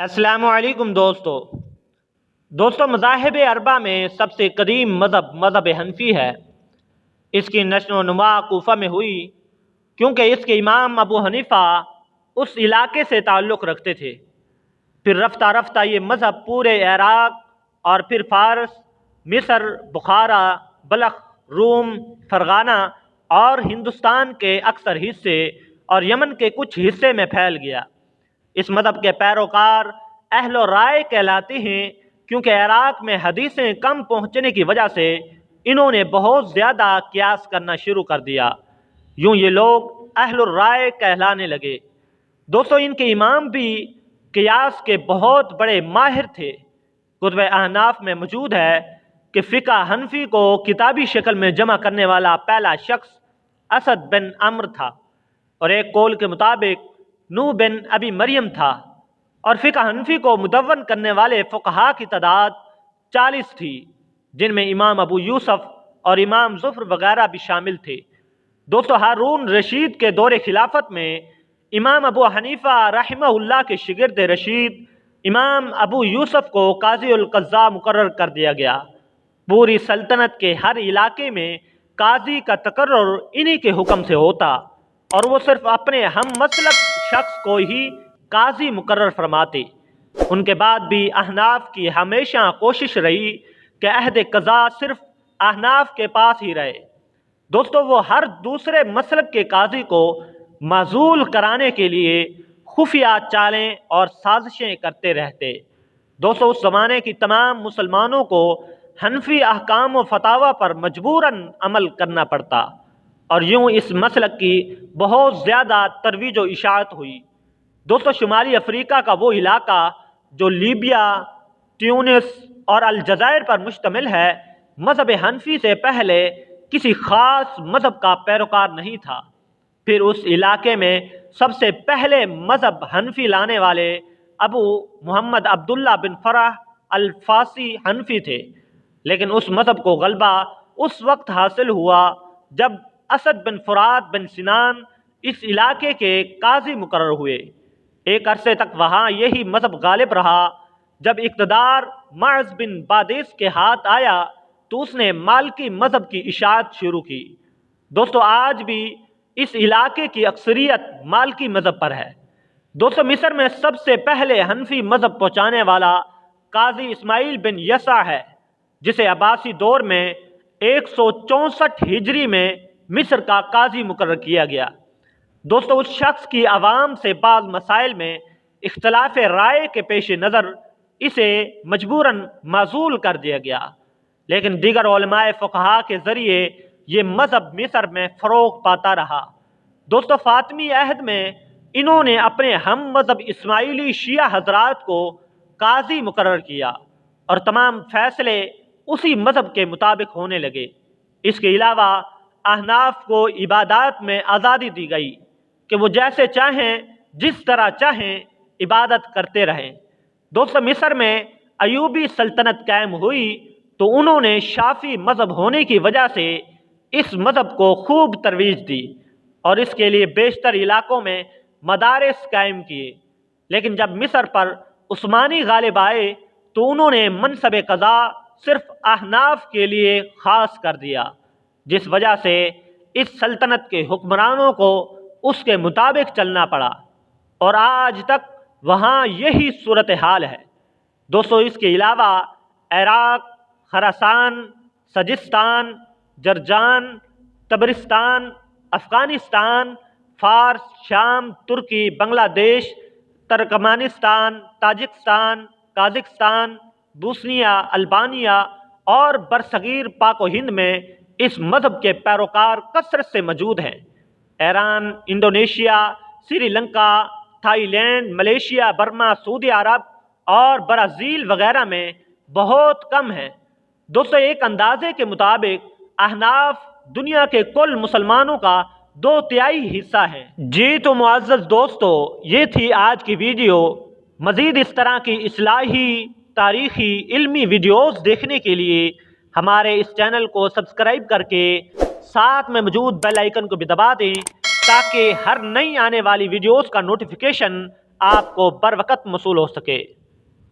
السلام علیکم دوستو مذاہب اربع میں سب سے قدیم مذہب حنفی ہے۔ اس کی نشو و نما کوفہ میں ہوئی کیونکہ اس کے امام ابو حنیفہ اس علاقے سے تعلق رکھتے تھے۔ پھر رفتہ رفتہ یہ مذہب پورے عراق اور پھر فارس، مصر، بخارا، بلخ، روم، فرغانہ اور ہندوستان کے اکثر حصے اور یمن کے کچھ حصے میں پھیل گیا۔ اس مذہب کے پیروکار اہل و رائے کہلاتے ہیں کیونکہ عراق میں حدیثیں کم پہنچنے کی وجہ سے انہوں نے بہت زیادہ قیاس کرنا شروع کر دیا، یوں یہ لوگ اہل الرائے کہلانے لگے۔ دوستو ان کے امام بھی قیاس کے بہت بڑے ماہر تھے۔ کتب احناف میں موجود ہے کہ فقہ حنفی کو کتابی شکل میں جمع کرنے والا پہلا شخص اسد بن عمرو تھا، اور ایک قول کے مطابق نوح بن ابی مریم تھا، اور فقہ حنفی کو مدون کرنے والے فقہاء کی تعداد 40 تھی، جن میں امام ابو یوسف اور امام زفر وغیرہ بھی شامل تھے۔ دوستو ہارون رشید کے دور خلافت میں امام ابو حنیفہ رحمہ اللہ کے شاگرد رشید امام ابو یوسف کو قاضی القضاء مقرر کر دیا گیا۔ پوری سلطنت کے ہر علاقے میں قاضی کا تقرر انہی کے حکم سے ہوتا، اور وہ صرف اپنے ہم مسلک شخص کو ہی قاضی مقرر فرماتے۔ ان کے بعد بھی احناف کی ہمیشہ کوشش رہی کہ عہد قضاء صرف احناف کے پاس ہی رہے۔ دوستو وہ ہر دوسرے مسلک کے قاضی کو معزول کرانے کے لیے خفیہ چالیں اور سازشیں کرتے رہتے۔ دوستو اس زمانے کی تمام مسلمانوں کو حنفی احکام و فتاوی پر مجبوراً عمل کرنا پڑتا، اور یوں اس مسلک کی بہت زیادہ ترویج و اشاعت ہوئی۔ دوستو شمالی افریقہ کا وہ علاقہ جو لیبیا، تیونس اور الجزائر پر مشتمل ہے، مذہب حنفی سے پہلے کسی خاص مذہب کا پیروکار نہیں تھا۔ پھر اس علاقے میں سب سے پہلے مذہب حنفی لانے والے ابو محمد عبداللہ بن فرح الفاسی حنفی تھے، لیکن اس مذہب کو غلبہ اس وقت حاصل ہوا جب اسد بن فرات بن سنان اس علاقے کے قاضی مقرر ہوئے۔ ایک عرصے تک وہاں یہی مذہب غالب رہا۔ جب اقتدار معز بن بادیس کے ہاتھ آیا تو اس نے مالکی مذہب کی اشاعت شروع کی۔ دوستو آج بھی اس علاقے کی اکثریت مالکی مذہب پر ہے۔ دوستو مصر میں سب سے پہلے حنفی مذہب پہنچانے والا قاضی اسماعیل بن یسع ہے، جسے عباسی دور میں 164 ہجری میں مصر کا قاضی مقرر کیا گیا۔ دوستو اس شخص کی عوام سے بعض مسائل میں اختلاف رائے کے پیش نظر اسے مجبوراً معزول کر دیا گیا، لیکن دیگر علماء فقہاء کے ذریعے یہ مذہب مصر میں فروغ پاتا رہا۔ دوستو فاطمی عہد میں انہوں نے اپنے ہم مذہب اسماعیلی شیعہ حضرات کو قاضی مقرر کیا، اور تمام فیصلے اسی مذہب کے مطابق ہونے لگے۔ اس کے علاوہ احناف کو عبادات میں آزادی دی گئی کہ وہ جیسے چاہیں جس طرح چاہیں عبادت کرتے رہیں۔ دوستو مصر میں ایوبی سلطنت قائم ہوئی تو انہوں نے شافعی مذہب ہونے کی وجہ سے اس مذہب کو خوب ترویج دی، اور اس کے لیے بیشتر علاقوں میں مدارس قائم کیے۔ لیکن جب مصر پر عثمانی غالب آئے تو انہوں نے منصب قضاء صرف احناف کے لیے خاص کر دیا، جس وجہ سے اس سلطنت کے حکمرانوں کو اس کے مطابق چلنا پڑا، اور آج تک وہاں یہی صورتحال ہے۔ دوستو اس کے علاوہ عراق، خراسان، سجستان، جرجان، تبرستان، افغانستان، فارس، شام، ترکی، بنگلہ دیش، Turkmenistan, Tajikistan, Kazakhstan, Bosnia, Albania اور برصغیر پاک و ہند میں اس مذہب کے پیروکار کثرت سے موجود ہیں۔ Iran, Indonesia, Sri Lanka, Thailand, Malaysia, Burma, Saudi Arab اور برازیل وغیرہ میں بہت کم ہیں۔ دوستو ایک اندازے کے مطابق احناف دنیا کے کل مسلمانوں کا 2/3 حصہ ہیں۔ جی تو معزز دوستو یہ تھی آج کی ویڈیو۔ مزید اس طرح کی اصلاحی، تاریخی، علمی ویڈیوز دیکھنے کے لیے ہمارے اس چینل کو سبسکرائب کر کے ساتھ میں موجود بیل آئیکن کو بھی دبا دیں، تاکہ ہر نئی آنے والی ویڈیوز کا نوٹیفیکیشن آپ کو بر وقت موصول ہو سکے۔